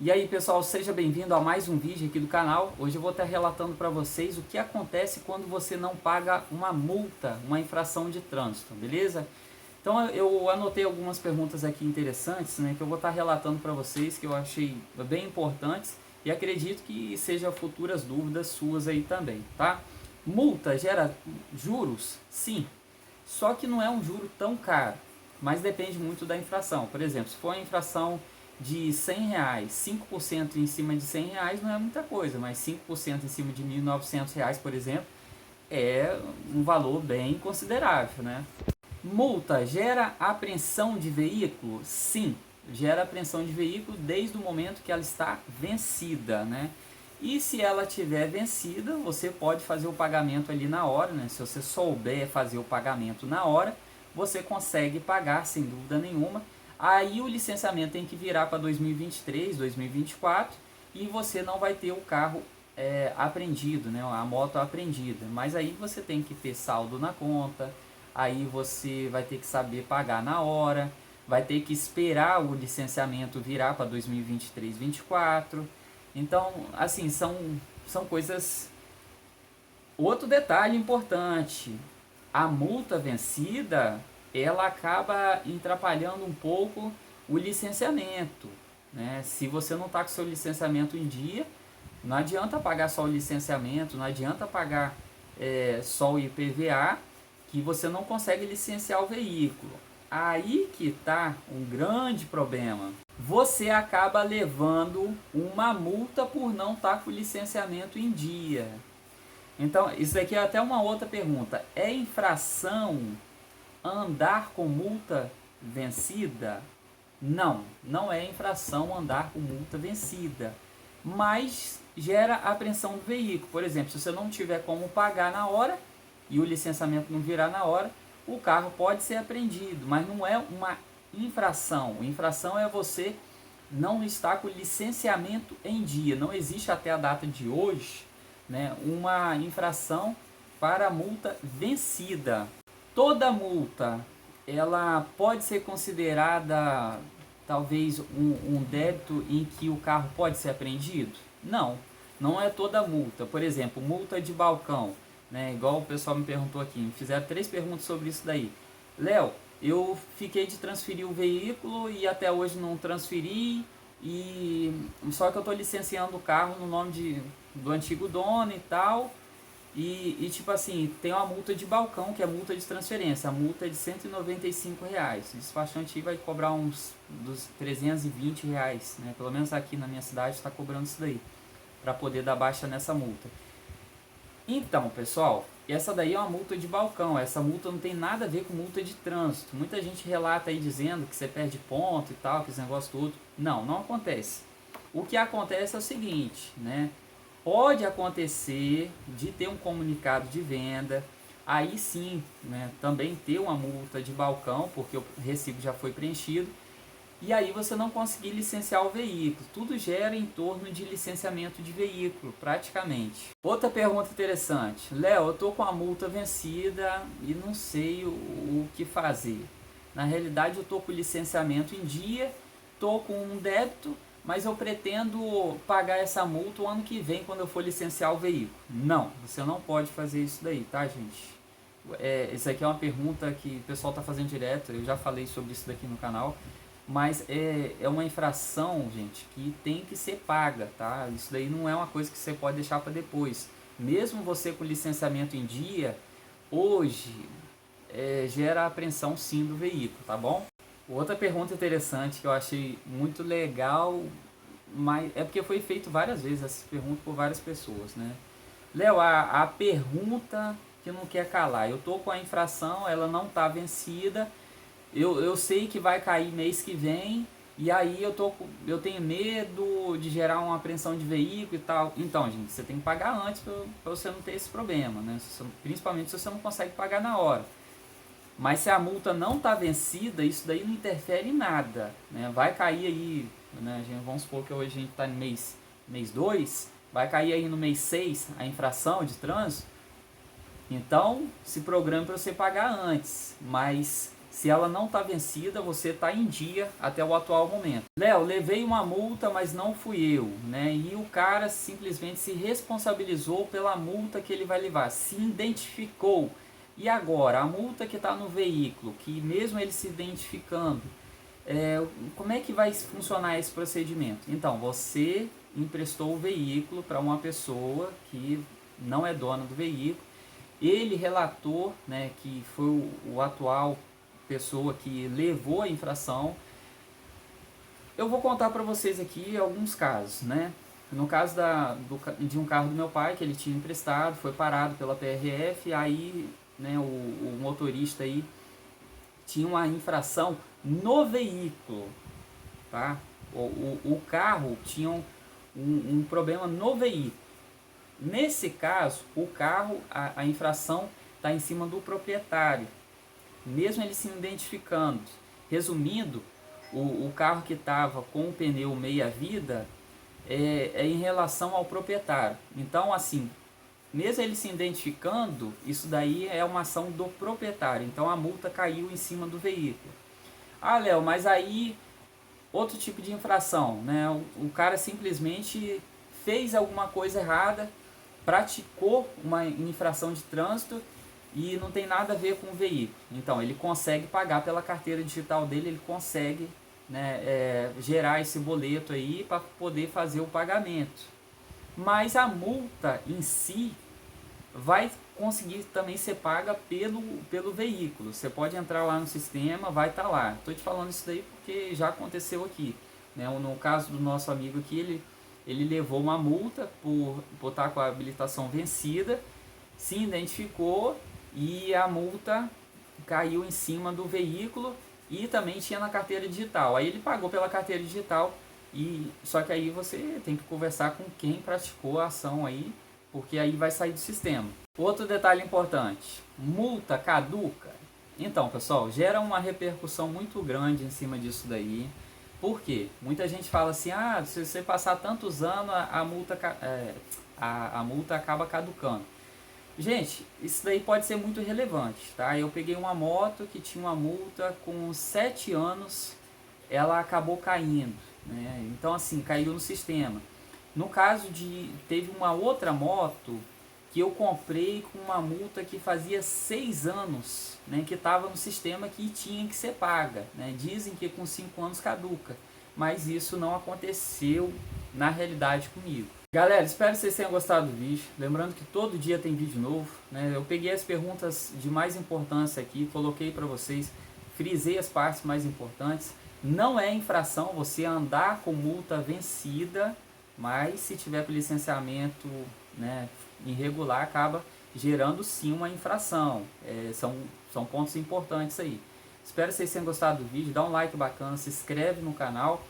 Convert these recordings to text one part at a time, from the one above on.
E aí pessoal, seja bem-vindo a mais um vídeo aqui do canal. Hoje eu vou estar relatando para vocês o que acontece quando você não paga uma multa, uma infração de trânsito, beleza? Então eu anotei algumas perguntas aqui interessantes, né, que eu vou estar relatando para vocês, que eu achei bem importantes e acredito que sejam futuras dúvidas suas aí também, tá? Multa gera juros? Sim, só que não é um juro tão caro, mas depende muito da infração. Por exemplo, se for uma infração de R$100, 5% em cima de R$100 não é muita coisa, mas 5% em cima de R$1.900, por exemplo, é um valor bem considerável, né? Multa gera apreensão de veículo? Sim, gera apreensão de veículo desde o momento que ela está vencida, né? E se ela tiver vencida, você pode fazer o pagamento ali na hora, né? Se você souber fazer o pagamento na hora, você consegue pagar sem dúvida nenhuma. Aí o licenciamento tem que virar para 2023, 2024 e você não vai ter o carro apreendido, né? A moto apreendida. Mas aí você tem que ter saldo na conta, aí você vai ter que saber pagar na hora, vai ter que esperar o licenciamento virar para 2023, 2024. Então, assim, são coisas... Outro detalhe importante, a multa vencida, ela acaba atrapalhando um pouco o licenciamento, né? Se você não está com seu licenciamento em dia, não adianta pagar só o licenciamento, não adianta pagar só o IPVA, que você não consegue licenciar o veículo. Aí que está um grande problema. Você acaba levando uma multa por não estar com o licenciamento em dia. Então, isso aqui é até uma outra pergunta. É infração andar com multa vencida? Não, não é infração andar com multa vencida. Mas gera apreensão do veículo. Por exemplo, se você não tiver como pagar na hora e o licenciamento não virar na hora, o carro pode ser apreendido, mas não é uma infração. Infração é você não estar com o licenciamento em dia. Não existe até a data de hoje, né, uma infração para multa vencida. Toda multa ela pode ser considerada talvez um débito em que o carro pode ser apreendido? Não, não é toda multa. Por exemplo, multa de balcão, né? Igual o pessoal me perguntou aqui, me fizeram 3 perguntas sobre isso daí. Léo, eu fiquei de transferir o veículo e até hoje não transferi, e só que eu estou licenciando o carro no nome do antigo dono e tal. E tipo assim, tem uma multa de balcão, que é multa de transferência. A multa é de R$195. O despachante vai cobrar uns dos R$320, né? Pelo menos aqui na minha cidade está cobrando isso daí, para poder dar baixa nessa multa. Então, pessoal, essa daí é uma multa de balcão. Essa multa não tem nada a ver com multa de trânsito. Muita gente relata aí dizendo que você perde ponto e tal, que esse negócio todo. Não, não acontece. O que acontece é o seguinte, né? Pode acontecer de ter um comunicado de venda, aí sim, né, também ter uma multa de balcão, porque o recibo já foi preenchido, e aí você não conseguir licenciar o veículo. Tudo gera em torno de licenciamento de veículo, praticamente. Outra pergunta interessante. Léo, eu estou com a multa vencida e não sei o que fazer. Na realidade, eu estou com o licenciamento em dia, estou com um débito, mas eu pretendo pagar essa multa o ano que vem quando eu for licenciar o veículo. Não, você não pode fazer isso daí, tá, gente? Isso aqui é uma pergunta que o pessoal está fazendo direto, eu já falei sobre isso daqui no canal, mas é uma infração, gente, que tem que ser paga, tá? Isso daí não é uma coisa que você pode deixar para depois. Mesmo você com licenciamento em dia, hoje gera apreensão sim do veículo, tá bom? Outra pergunta interessante que eu achei muito legal, mas é porque foi feito várias vezes essa pergunta por várias pessoas, né? Léo, a pergunta que não quer calar. Eu tô com a infração, ela não tá vencida. Eu sei que vai cair mês que vem, e aí eu tenho medo de gerar uma apreensão de veículo e tal. Então, gente, você tem que pagar antes para você não ter esse problema, né? Principalmente se você não consegue pagar na hora. Mas se a multa não está vencida, isso daí não interfere em nada, né? Vai cair aí, né? Vamos supor que hoje a gente está no mês 2, vai cair aí no mês 6 a infração de trânsito. Então, se programe para você pagar antes. Mas Se ela não está vencida, você está em dia até o atual momento. Léo, levei uma multa, mas não fui eu, né? E o cara simplesmente se responsabilizou pela multa que ele vai levar, se identificou. E agora, a multa que está no veículo, que mesmo ele se identificando, como é que vai funcionar esse procedimento? Então, você emprestou o veículo para uma pessoa que não é dona do veículo, ele relatou, né, que foi o atual pessoa que levou a infração. Eu vou contar para vocês aqui alguns casos, né? No caso de um carro do meu pai que ele tinha emprestado, foi parado pela PRF, aí, né, o motorista aí tinha uma infração no veículo, tá? O carro tinha um problema no veículo. Nesse caso, o carro, a infração está em cima do proprietário, mesmo ele se identificando. Resumindo, o carro que estava com o pneu meia-vida é em relação ao proprietário. Então, assim, mesmo ele se identificando, isso daí é uma ação do proprietário. Então, a multa caiu em cima do veículo. Ah, Léo, mas aí outro tipo de infração, né? O cara simplesmente fez alguma coisa errada, praticou uma infração de trânsito e não tem nada a ver com o veículo. Então, ele consegue pagar pela carteira digital dele, ele consegue, né, gerar esse boleto aí para poder fazer o pagamento. Mas a multa em si vai conseguir também ser paga pelo veículo. Você pode entrar lá no sistema, vai estar lá. Estou te falando isso daí porque já aconteceu aqui, né? No caso do nosso amigo aqui, ele levou uma multa por estar com a habilitação vencida, se identificou e a multa caiu em cima do veículo e também tinha na carteira digital. Aí ele pagou pela carteira digital, só que aí você tem que conversar com quem praticou a ação aí, porque aí vai sair do sistema. Outro detalhe importante, multa caduca. Então, pessoal, gera uma repercussão muito grande em cima disso daí. Por quê? Muita gente fala assim, se você passar tantos anos, a multa acaba caducando. Gente, isso daí pode ser muito relevante, tá? Eu peguei uma moto que tinha uma multa com 7 anos, ela acabou caindo, né? Então, assim, caiu no sistema. No caso teve uma outra moto que eu comprei com uma multa que fazia 6 anos, né, que estava no sistema que tinha que ser paga, né? Dizem que com 5 anos caduca, mas isso não aconteceu na realidade comigo. Galera, espero que vocês tenham gostado do vídeo. Lembrando que todo dia tem vídeo novo, né? Eu peguei as perguntas de mais importância aqui, coloquei para vocês, frisei as partes mais importantes. Não é infração você andar com multa vencida, mas se tiver com licenciamento, né, irregular, acaba gerando sim uma infração. São pontos importantes aí. Espero que vocês tenham gostado do vídeo. Dá um like bacana, se inscreve no canal.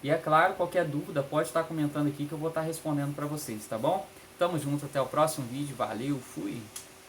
E é claro, qualquer dúvida pode estar comentando aqui que eu vou estar respondendo para vocês, tá bom? Tamo junto, até o próximo vídeo. Valeu, fui!